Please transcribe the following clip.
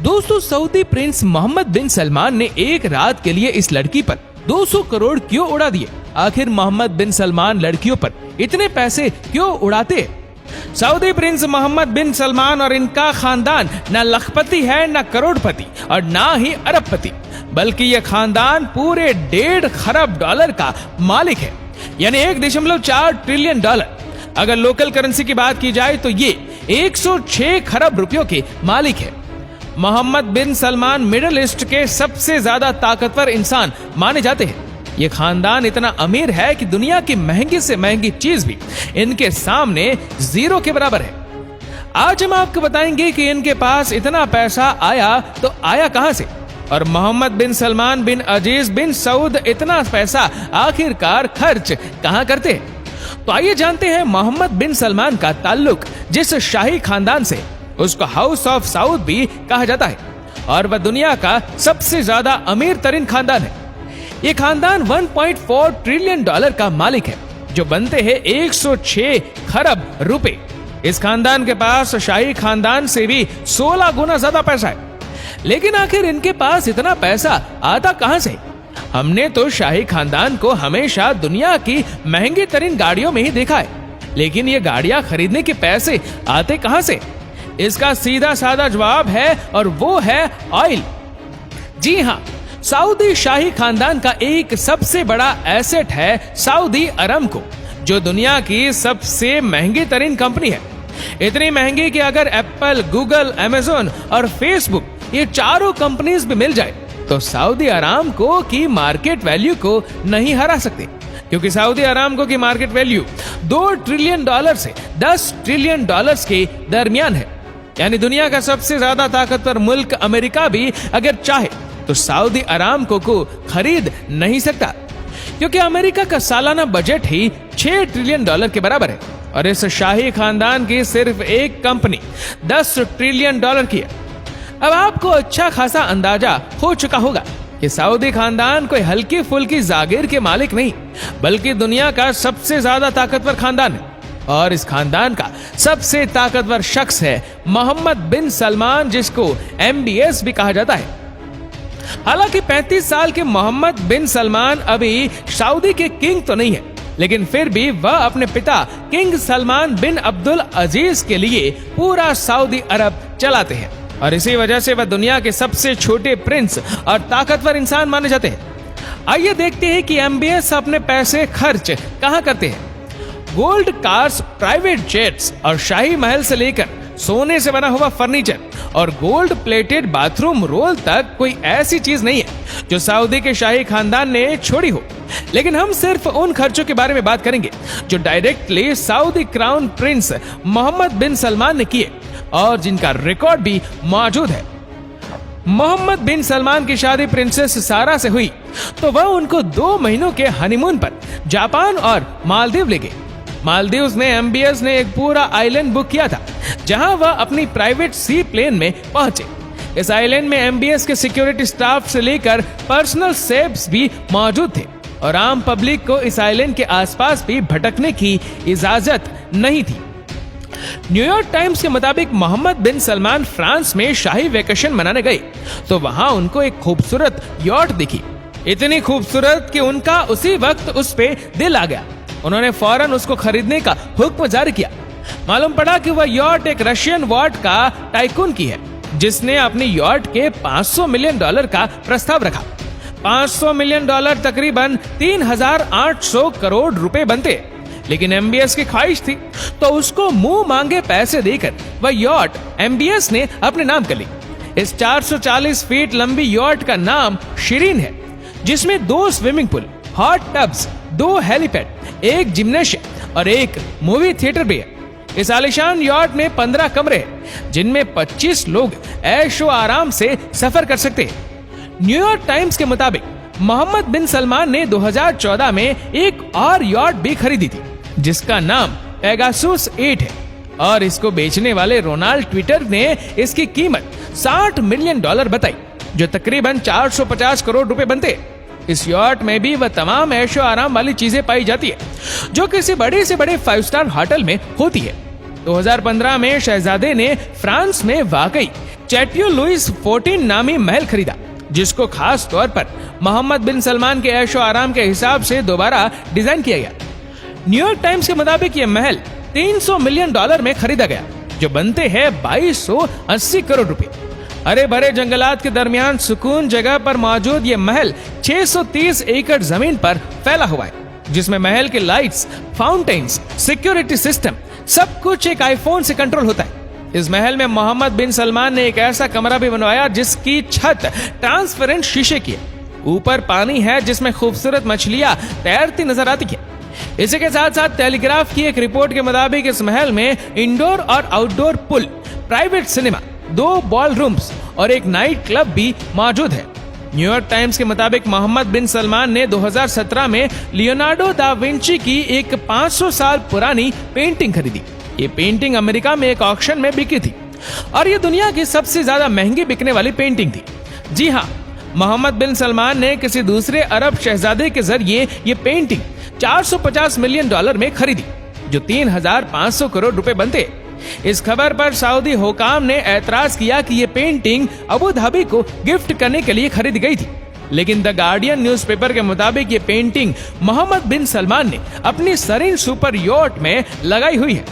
दोस्तों, Saudi Prince Mohammed bin Salman ने एक रात के लिए इस लड़की पर 200 करोड़ क्यों उड़ा दिए? आखिर मोहम्मद बिन सलमान लड़कियों पर इतने पैसे क्यों उड़ाते? Saudi Prince Mohammed bin Salman और इनका खानदान न लखपति है, न करोड़पति और ना ही अरबपति, बल्कि यह खानदान पूरे 1.5 खरब डॉलर का मालिक है, यानी 1.4 ट्रिलियन डॉलर। अगर लोकल करेंसी की बात की जाए तो ये 106 खरब रुपयों के मालिक है। Mohammad bin Salman middle east के सबसे ज्यादा ताकतवर इंसान माने जाते हैं। ये खानदान इतना अमीर है कि दुनिया की महंगी से महंगी चीज भी इनके सामने जीरो के बराबर है। आज हम आपको बताएंगे कि इनके पास इतना पैसा आया तो आया कहां से, और मोहम्मद बिन सलमान बिन अजीज बिन सऊद इतना पैसा आखिरकार खर्च कहां करते हैं। तो आइए जानते हैं मोहम्मद बिन सलमान का ताल्लुक जिस शाही खानदान से, उसको हाउस ऑफ सऊद भी कहा जाता है, और वह दुनिया का सबसे ज्यादा अमीर तरीन खानदान है। ये खानदान 1.4 ट्रिलियन डॉलर का मालिक है, जो बनते हैं 106 खरब रुपए। इस खानदान के पास शाही खानदान से भी 16 गुना ज्यादा पैसा है। लेकिन आखिर इनके पास इतना पैसा आता कहां से? हमने तो शाही खानदान को हमेशा दुनिया की महंगी तरीन गाड़ियों में ही देखा है, लेकिन ये गाड़ियां खरीदने के पैसे आते कहां से? इसका सीधा साधा जवाब है, और वो है ऑयल। जी हाँ, सऊदी शाही खानदान का एक सबसे बड़ा एसेट है सऊदी अरामको, जो दुनिया की सबसे महंगी तरीन कंपनी है। इतनी महंगी कि अगर एप्पल, गूगल, अमेज़न और फेसबुक ये चारों कंपनीज भी मिल जाए तो सऊदी अरामको की मार्केट वैल्यू को नहीं हरा सकते, क्योंकि सऊदी अरामको की मार्केट वैल्यू 2 ट्रिलियन डॉलर से 10 ट्रिलियन डॉलर्स के दरमियान है। यानी दुनिया का सबसे ज्यादा ताकतवर मुल्क अमेरिका भी अगर चाहे तो सऊदी अरामको को खरीद नहीं सकता, क्योंकि अमेरिका का सालाना बजट ही 6 ट्रिलियन डॉलर के बराबर है, और इस शाही खानदान की सिर्फ एक कंपनी 10 ट्रिलियन डॉलर की है। अब आपको अच्छा खासा अंदाजा हो चुका होगा कि सऊदी खानदान कोई हल्की फुल्की जागीर के मालिक नहीं, बल्कि दुनिया का सबसे ज्यादा ताकतवर खानदान है। और इस खानदान का सबसे ताकतवर शख्स है मोहम्मद बिन सलमान, जिसको MBS भी कहा जाता है। हालांकि 35 साल के मोहम्मद बिन सलमान अभी सऊदी के किंग तो नहीं है, लेकिन फिर भी वह अपने पिता किंग सलमान बिन अब्दुल अजीज के लिए पूरा सऊदी अरब चलाते हैं, और इसी वजह से वह दुनिया के सबसे छोटे प्रिंस और ताकतवर इंसान माने जाते हैं। आइए देखते हैं कि MBS अपने पैसे खर्च कहां करते हैं। गोल्ड कार्स, प्राइवेट जेट्स और शाही महल से लेकर सोने से बना हुआ फर्नीचर और गोल्ड प्लेटेड बाथरूम रोल तक कोई ऐसी चीज नहीं है जो सऊदी के शाही खानदान ने छोड़ी हो। लेकिन हम सिर्फ उन खर्चों के बारे में बात करेंगे जो directly Saudi crown prince Mohammed bin Salman ने किए, और जिनका रिकॉर्ड भी मौजूद है। मोहम्मद बिन सलमान की शादी प्रिंसेस सारा से हुई तो वह उनको 2 महीनों के हनीमून पर जापान और मालदीव ले गए। मालदीव्स में MBS ने एक पूरा आइलैंड बुक किया था, जहां वह अपनी प्राइवेट सी प्लेन में पहुंचे। इस आइलैंड में MBS के सिक्योरिटी स्टाफ से लेकर पर्सनल सेफ्स भी मौजूद थे, और आम पब्लिक को इस आइलैंड के आसपास भी भटकने की इजाजत नहीं थी। न्यूयॉर्क टाइम्स के मुताबिक मोहम्मद बिन सलमान फ्रांस में शाही वेकेशन मनाने गए तो वहां उनको एक खूबसूरत यॉट दिखी, इतनी खूबसूरत कि उनका उसी वक्त उस पे दिल आ गया। उन्होंने फौरन उसको खरीदने का हुक्म जारी किया। मालूम पड़ा कि वह यॉट एक रशियन वॉट का टाइकून की है, जिसने अपनी यॉट के 500 मिलियन डॉलर का प्रस्ताव रखा। 500 मिलियन डॉलर तकरीबन 3800 करोड़ रुपए बनते, लेकिन MBS की ख्वाहिश थी तो उसको मुंह मांगे पैसे देकर वह यॉट MBS ने अपने नाम कर ली। इस 440 फीट लंबी यॉट का नाम शिरीन है, जिसमें 2 swimming pool, hot tubs, 2 helipad, एक जिम्नेशियम और एक मूवी थिएटर भी है। इस आलिशान यॉट में 15 कमरे हैं, जिनमें 25 लोग ऐशो आराम से सफर कर सकते हैं। न्यूयॉर्क टाइम्स के मुताबिक मोहम्मद बिन सलमान ने 2014 में एक और यॉट भी खरीदी थी, जिसका नाम पेगासुस 8 है, और इसको बेचने वाले रोनाल्ड ट्विटर ने इसकी कीमत 60 मिलियन डॉलर बताई, जो तकरीबन 450 करोड़ रुपए बनते। इस यॉट में भी वह तमाम ऐशो आराम वाली चीजें पाई जाती है जो किसी बड़े से बड़े 5 स्टार होटल में होती है। 2015 में शहजादे ने फ्रांस में वाकई चैटियो लुइस 14 नामी महल खरीदा, जिसको खास तौर पर मोहम्मद बिन सलमान के ऐशो आराम के हिसाब से दोबारा डिजाइन किया गया। न्यूयॉर्क टाइम्स के मुताबिक यह महल $300 मिलियन में खरीदा गया, जो बनते हैं 2280 करोड़ रुपए। हरे भरे जंगलात के दरमियान सुकून जगह पर मौजूद ये महल 630 एकड़ जमीन पर फैला हुआ है, जिसमें महल के लाइट्स, फाउंटेन्स, सिक्योरिटी सिस्टम सब कुछ एक आईफोन से कंट्रोल होता है। इस महल में मोहम्मद बिन सलमान ने एक ऐसा कमरा भी बनवाया जिसकी छत ट्रांसपेरेंट शीशे की है। ऊपर पानी है जिसमें खूबसूरत मछलियां तैरती नजर आती है। इसी के साथ साथ टेलीग्राफ की एक रिपोर्ट के मुताबिक इस महल में इंडोर और outdoor pool, private cinema, 2 ball rooms और एक नाइट क्लब भी मौजूद है। न्यूयॉर्क टाइम्स के मुताबिक मोहम्मद बिन सलमान ने 2017 में लियोनार्डो दा विंची की एक 500 साल पुरानी पेंटिंग खरीदी। ये पेंटिंग अमेरिका में एक ऑक्शन में बिकी थी और ये दुनिया की सबसे ज्यादा महंगी बिकने वाली पेंटिंग थी। जी हाँ, मोहम्मद बिन सलमान ने किसी दूसरे अरब शहजादे के जरिए ये पेंटिंग $450 मिलियन में खरीदी, जो 3500 करोड़ रुपए बनते। इस खबर पर सऊदी हुकाम ने ऐतराज किया कि ये पेंटिंग अबू धाबी को गिफ्ट करने के लिए खरीदी गई थी, लेकिन द गार्डियन न्यूज़पेपर के मुताबिक ये पेंटिंग मोहम्मद बिन सलमान ने अपनी सरीन सुपर यॉट में लगाई हुई है।